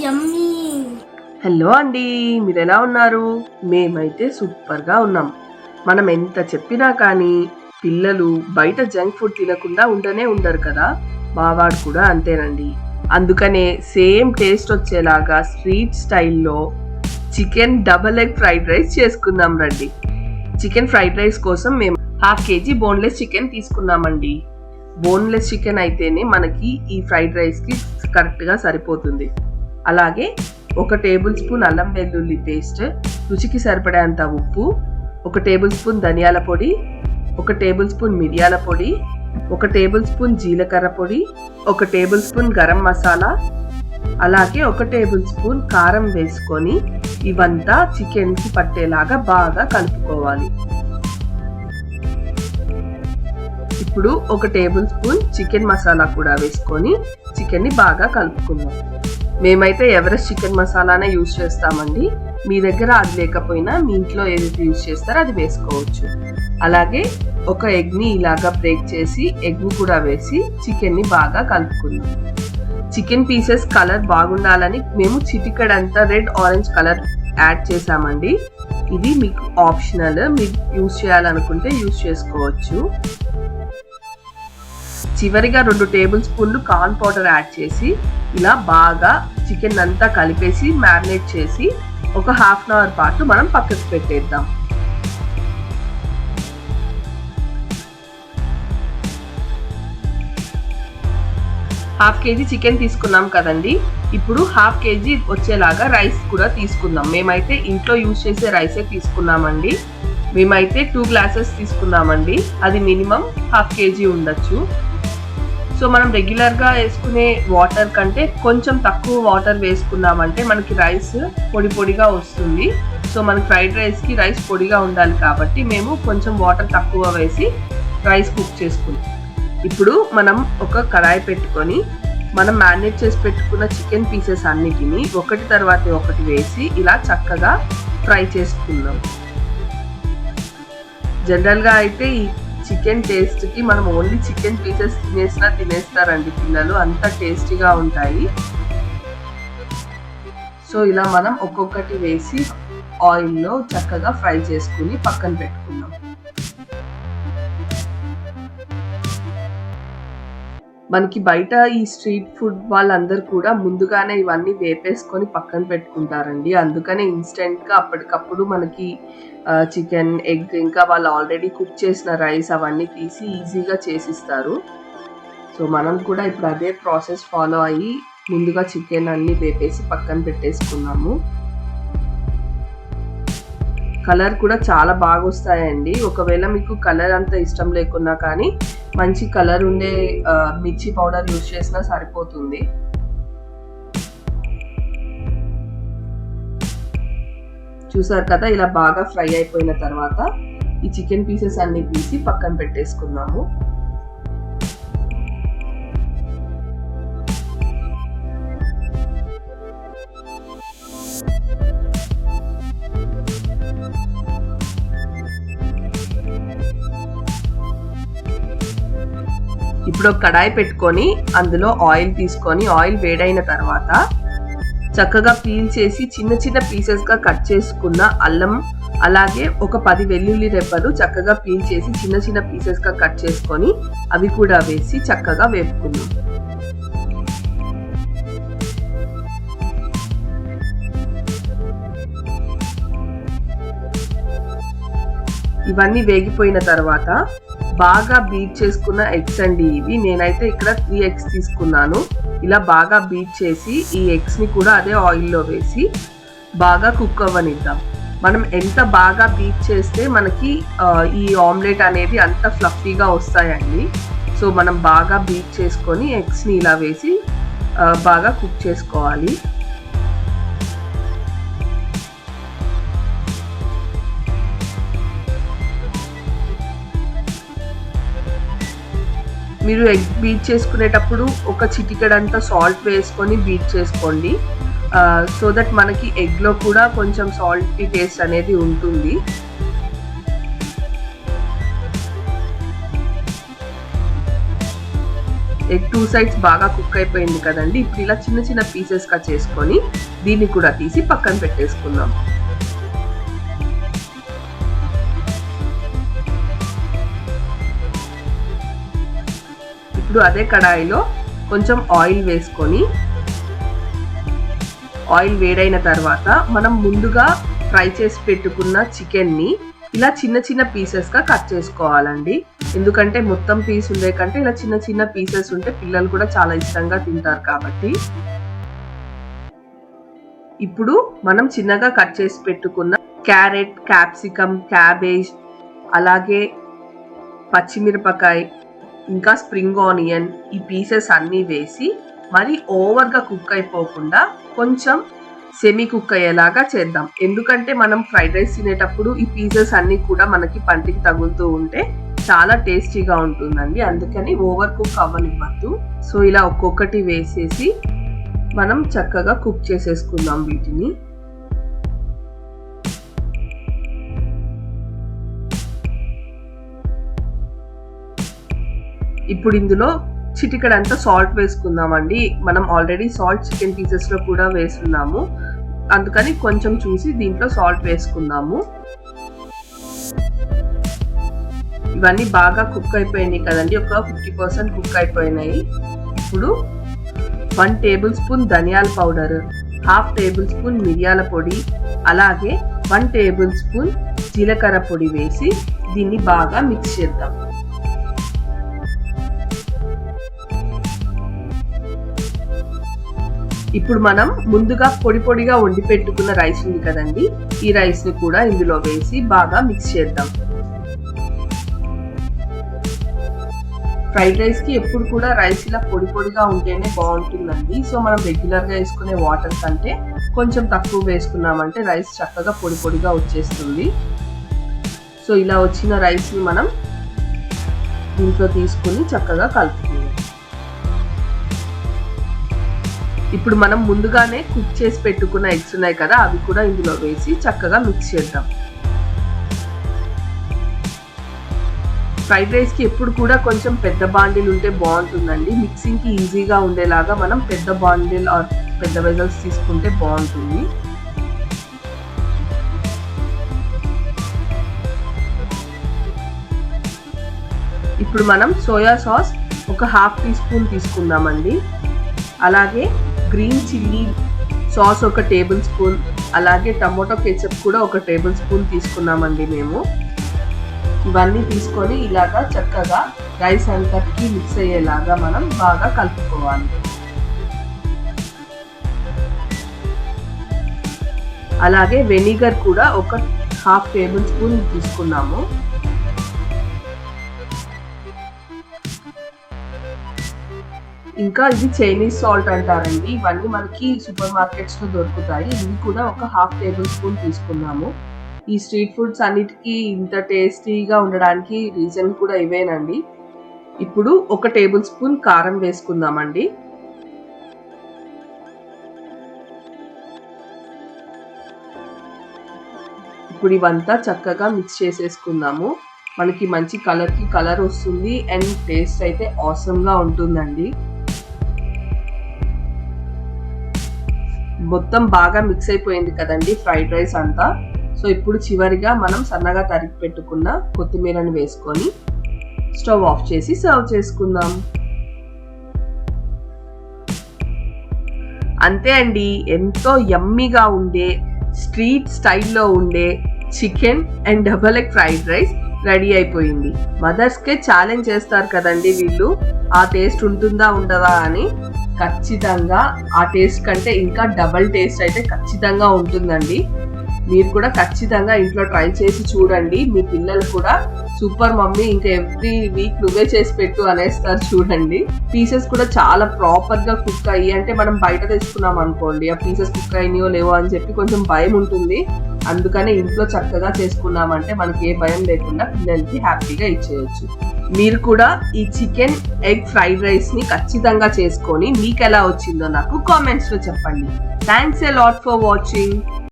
యమ్మీ. Hello అండి, మీరు ఎలా ఉన్నారు? మేమైతే సూపర్గా ఉన్నాం. మనం ఎంత చెప్పినా కానీ పిల్లలు బయట జంక్ ఫుడ్ తినకుండా ఉండనే ఉండరు కదా. మావాడు కూడా అంతేనండి. అందుకనే సేమ్ టేస్ట్ వచ్చేలాగా స్ట్రీట్ స్టైల్లో chicken double egg fried rice చేసుకుందాం రండి. చికెన్ ఫ్రైడ్ రైస్ కోసం మేము 1/2 kg బోన్లెస్ చికెన్ తీసుకున్నామండి. బోన్లెస్ చికెన్ అయితేనే మనకి ఈ ఫ్రైడ్ రైస్కి కరెక్ట్గా సరిపోతుంది. అలాగే 1 టేబుల్ స్పూన్ అల్లం వెల్లుల్లి పేస్ట్, రుచికి సరిపడేంత ఉప్పు, 1 టేబుల్ స్పూన్ ధనియాల పొడి, 1 టేబుల్ స్పూన్ మిరియాల పొడి, 1 టేబుల్ స్పూన్ జీలకర్ర పొడి, 1 టేబుల్ స్పూన్ గరం మసాలా, అలాగే 1 టేబుల్ స్పూన్ కారం వేసుకొని ఇవంతా చికెన్కి పట్టేలాగా బాగా కలుపుకోవాలి. ఇప్పుడు 1 టేబుల్ స్పూన్ చికెన్ మసాలా కూడా వేసుకొని చికెన్ని బాగా కలుపుకుందాం. మేమైతే ఎవరెస్ట్ చికెన్ మసాలానే యూజ్ చేస్తామండి. మీ దగ్గర అది లేకపోయినా మీ ఇంట్లో ఏదైతే యూజ్ చేస్తారో అది వేసుకోవచ్చు. అలాగే 1 ఎగ్ని ఇలాగా బ్రేక్ చేసి ఎగ్ని కూడా వేసి చికెన్ని బాగా కలుపుకుందాం. చికెన్ పీసెస్ కలర్ బాగుండాలని మేము చిటికెడంతా రెడ్ ఆరెంజ్ కలర్ యాడ్ చేసామండి. ఇది మీకు ఆప్షనల్, మీరు యూజ్ చేయాలనుకుంటే యూజ్ చేసుకోవచ్చు. చివరిగా 2 టేబుల్ స్పూన్లు కార్న్ పౌడర్ యాడ్ చేసి ఇలా బాగా చికెన్ అంతా కలిపేసి మ్యారినేట్ చేసి ఒక 1/2 అవర్ పాటు మనం పక్కకు పెట్టేద్దాం. ½ kg చికెన్ తీసుకున్నాం కదండి. ఇప్పుడు 1/2 kg వచ్చేలాగా రైస్ కూడా తీసుకుందాం. మేమైతే ఇంట్లో యూజ్ చేసే రైసే తీసుకున్నామండి. మేమైతే 2 గ్లాసెస్ తీసుకున్నామండి. అది మినిమం 1/2 kg ఉండొచ్చు. సో మనం రెగ్యులర్గా వేసుకునే వాటర్ కంటే కొంచెం తక్కువ వాటర్ వేసుకున్నామంటే మనకి రైస్ పొడి పొడిగా వస్తుంది. సో మనకి ఫ్రైడ్ రైస్కి రైస్ పొడిగా ఉండాలి కాబట్టి మేము కొంచెం వాటర్ తక్కువ వేసి రైస్ కుక్ చేసుకుంటాం. ఇప్పుడు మనం ఒక కడాయి పెట్టుకొని మనం మ్యారినేట్ చేసి పెట్టుకున్న చికెన్ పీసెస్ అన్నిటిని ఒకటి తర్వాత ఒకటి వేసి ఇలా చక్కగా ఫ్రై చేసుకుందాం. జనరల్గా అయితే ఈ చికెన్ టేస్ట్కి మనం ఓన్లీ చికెన్ పీసెస్ తినేస్తారండి పిల్లలు, అంత టేస్టీగా ఉంటాయి. సో ఇలా మనం ఒక్కొక్కటి వేసి ఆయిల్లో చక్కగా ఫ్రై చేసుకుని పక్కన పెట్టుకుందాం. మనకి బయట ఈ స్ట్రీట్ ఫుడ్ వాళ్ళందరూ కూడా ముందుగానే ఇవన్నీ వేపేసుకొని పక్కన పెట్టుకుంటారండి. అందుకనే ఇన్స్టెంట్గా అప్పటికప్పుడు మనకి చికెన్, ఎగ్, ఇంకా వాళ్ళు ఆల్రెడీ కుక్ చేసిన రైస్ అవన్నీ తీసి ఈజీగా చేసిస్తారు. సో మనం కూడా ఇప్పుడు అదే ప్రాసెస్ ఫాలో అయ్యి ముందుగా చికెన్ అన్నీ వేపేసి పక్కన పెట్టేసుకున్నాము. కలర్ కూడా చాలా బాగా వస్తాయండి. ఒకవేళ మీకు కలర్ అంత ఇష్టం లేకున్నా కానీ మంచి కలర్ ఉండే మిర్చి పౌడర్ యూజ్ చేసినా సరిపోతుంది. చూసారు కదా, ఇలా బాగా ఫ్రై అయిపోయిన తర్వాత ఈ చికెన్ పీసెస్ అన్ని తీసి పక్కన పెట్టేసుకున్నాము. ఇప్పుడు ఒక కడాయి పెట్టుకొని అందులో ఆయిల్ తీసుకొని ఆయిల్ వేడైన తర్వాత చక్కగా పీల్ చేసి చిన్న చిన్న పీసెస్గా కట్ చేసుకున్న అల్లం, అలాగే ఒక 10 వెల్లుల్లి రెబ్బలు చక్కగా పీల్ చేసి చిన్న చిన్న పీసెస్గా కట్ చేసుకొని అవి కూడా వేసి చక్కగా వేపుకుందాం. ఇవన్నీ వేగిపోయిన తర్వాత బాగా బీట్ చేసుకున్న ఎగ్స్ అండి ఇవి. నేనైతే ఇక్కడ 3 eggs తీసుకున్నాను. ఇలా బాగా బీట్ చేసి ఈ ఎగ్స్ని కూడా అదే ఆయిల్లో వేసి బాగా కుక్ అవ్వనిద్దాం. మనం ఎంత బాగా బీట్ చేస్తే మనకి ఈ ఆమ్లెట్ అనేది అంత ఫ్లఫీగా వస్తాయండి. సో మనం బాగా బీట్ చేసుకొని ఎగ్స్ని ఇలా వేసి బాగా కుక్ చేసుకోవాలి. మీరు ఎగ్ బీట్ చేసుకునేటప్పుడు ఒక చిటికెడంతా సాల్ట్ వేసుకొని బీట్ చేసుకోండి. సో దట్ మనకి ఎగ్లో కూడా కొంచెం సాల్టీ టేస్ట్ అనేది ఉంటుంది. ఎగ్ 2 సైడ్స్ బాగా కుక్ అయిపోయింది కదండి. ఇప్పుడు ఇలా చిన్న చిన్న పీసెస్గా చేసుకొని దీన్ని కూడా తీసి పక్కన పెట్టేసుకుందాం. ఇప్పుడు అదే కడాయిలో కొంచెం ఆయిల్ వేసుకొని, ఆయిల్ వేడైన తర్వాత మనం ముందుగా ఫ్రై చేసి పెట్టుకున్న చికెన్ని ఇలా చిన్న చిన్న పీసెస్గా కట్ చేసుకోవాలండి. ఎందుకంటే మొత్తం పీస్ ఉండే కంటే ఇలా చిన్న చిన్న పీసెస్ ఉంటే పిల్లలు కూడా చాలా ఇష్టంగా తింటారు కాబట్టి. ఇప్పుడు మనం చిన్నగా కట్ చేసి పెట్టుకున్న క్యారెట్, క్యాప్సికమ్, క్యాబేజ్, అలాగే పచ్చిమిరపకాయ, ఇంకా స్ప్రింగ్ ఆనియన్ ఈ పీసెస్ అన్నీ వేసి మరి ఓవర్గా కుక్ అయిపోకుండా కొంచెం సెమీ కుక్ అయ్యేలాగా చేద్దాం. ఎందుకంటే మనం ఫ్రైడ్ రైస్ తినేటప్పుడు ఈ పీసెస్ అన్నీ కూడా మనకి పంటికి తగులుతూ ఉంటే చాలా టేస్టీగా ఉంటుందండి. అందుకని ఓవర్ కుక్ అవ్వనివ్వద్దు. సో ఇలా ఒక్కొక్కటి వేసేసి మనం చక్కగా కుక్ చేసేసుకుందాం వీటిని. ఇప్పుడు ఇందులో చిటికెడంతా సాల్ట్ వేసుకుందామండి. మనం ఆల్రెడీ సాల్ట్ చికెన్ పీసెస్లో కూడా వేసుకున్నాము, అందుకని కొంచెం చూసి దీంట్లో సాల్ట్ వేసుకుందాము. ఇవన్నీ బాగా కుక్ అయిపోయినాయి కదండి, ఒక 50% కుక్ అయిపోయినాయి. ఇప్పుడు 1 టేబుల్ స్పూన్ ధనియాల పౌడర్, 1/2 టేబుల్ స్పూన్ మిరియాల పొడి, అలాగే 1 టేబుల్ స్పూన్ జీలకర్ర పొడి వేసి దీన్ని బాగా మిక్స్ చేద్దాం. ఇప్పుడు మనం ముందుగా పొడి పొడిగా వండి పెట్టుకున్న రైస్ ఉంది కదండి, ఈ రైస్ ని కూడా ఇందులో వేసి బాగా మిక్స్ చేద్దాం. ఫ్రైడ్ రైస్ కి ఎప్పుడు కూడా రైస్ ఇలా పొడి పొడిగా ఉంటేనే బాగుంటుందండి. సో మనం రెగ్యులర్ గా వేసుకునే వాటర్ కంటే కొంచెం తక్కువ వేసుకున్నామంటే రైస్ చక్కగా పొడి పొడిగా వచ్చేస్తుంది. సో ఇలా వచ్చిన రైస్ ని మనం దీంట్లో తీసుకుని చక్కగా కలుపుకుందాం. ఇప్పుడు మనం ముందుగానే కుక్ చేసి పెట్టుకున్న ఎగ్స్ ఉన్నాయి కదా, అవి కూడా ఇందులో వేసి చక్కగా మిక్స్ చేద్దాం. ఫ్రైడ్ రైస్కి ఎప్పుడు కూడా కొంచెం పెద్ద బాండిల్ ఉంటే బాగుంటుందండి. మిక్సింగ్కి ఈజీగా ఉండేలాగా మనం పెద్ద బాండిల్ ఆర్ పెద్ద వెజల్స్ తీసుకుంటే బాగుంటుంది. ఇప్పుడు మనం సోయా సాస్ ఒక 1/2 టీ స్పూన్ తీసుకుందామండి. అలాగే గ్రీన్ చిల్లీ సాస్ ఒక టేబుల్ స్పూన్, అలాగే టమోటో కెచప్ కూడా ఒక టేబుల్ స్పూన్ తీసుకున్నామండి మేము. ఇవన్నీ తీసుకొని ఇలాగా చక్కగా రైస్ అంతటికి మిక్స్ అయ్యేలాగా మనం బాగా కలుపుకోవాలి. అలాగే వెనిగర్ కూడా ఒక 1/2 టేబుల్ స్పూన్ తీసుకున్నాము. ఇంకా ఇది చైనీస్ సాల్ట్ అంటారండి. ఇవన్నీ మనకి సూపర్ మార్కెట్స్ లో దొరుకుతాయి. ఇవి కూడా ఒక 1/2 టేబుల్ స్పూన్ తీసుకున్నాము. ఈ స్ట్రీట్ ఫుడ్స్ అన్నిటికీ ఇంత టేస్టీగా ఉండడానికి రీజన్ కూడా ఇవేనండి. ఇప్పుడు ఒక టేబుల్ స్పూన్ కారం వేసుకుందామండి. ఇప్పుడు ఇవంతా చక్కగా మిక్స్ చేసేసుకుందాము. మనకి మంచి కలర్ వస్తుంది అండ్ టేస్ట్ అయితే ఆసమ్ గా ఉంటుందండి. మొత్తం బాగా మిక్స్ అయిపోయింది కదండి ఫ్రైడ్ రైస్ అంతా. సో ఇప్పుడు చివరిగా మనం సన్నగా తరిగి పెట్టుకున్న కొత్తిమీరని వేసుకొని స్టవ్ ఆఫ్ చేసి సర్వ్ చేసుకుందాం. అంతే అండి, ఎంతో యమ్మీగా ఉండే స్ట్రీట్ స్టైల్లో ఉండే chicken and double egg fried rice ready అయిపోయింది. మదర్స్కే ఛాలెంజ్ చేస్తారు కదండి వీళ్ళు, ఆ టేస్ట్ ఉంటుందా ఉండదా అని. ఖచ్చితంగా ఆ టేస్ట్ కంటే ఇంకా డబల్ టేస్ట్ అయితే ఖచ్చితంగా ఉంటుందండి. మీరు కూడా ఖచ్చితంగా ఇంట్లో ట్రై చేసి చూడండి. మీ పిల్లలు కూడా సూపర్ మమ్మీ ఇంకా ఎవ్రీ వీక్ నువ్వే చేసి పెట్టు అనేస్తారు చూడండి. పీసెస్ కూడా చాలా ప్రాపర్ గా కుక్ అయ్యి, అంటే మనం బయట తెచ్చుకున్నాం అనుకోండి ఆ పీసెస్ కుక్ అయినాయో లేవో అని చెప్పి కొంచెం భయం ఉంటుంది. అందుకనే ఇంట్లో చక్కగా చేసుకున్నామంటే మనకి ఏ భయం లేకుండా పిల్లలకి హ్యాపీగా ఇచ్చేయచ్చు. మీరు కూడా ఈ చికెన్ ఎగ్ ఫ్రైడ్ రైస్ ని ఖచ్చితంగా చేసుకొని మీకు ఎలా వచ్చిందో నాకు కామెంట్స్ లో చెప్పండి. Thanks a lot for watching.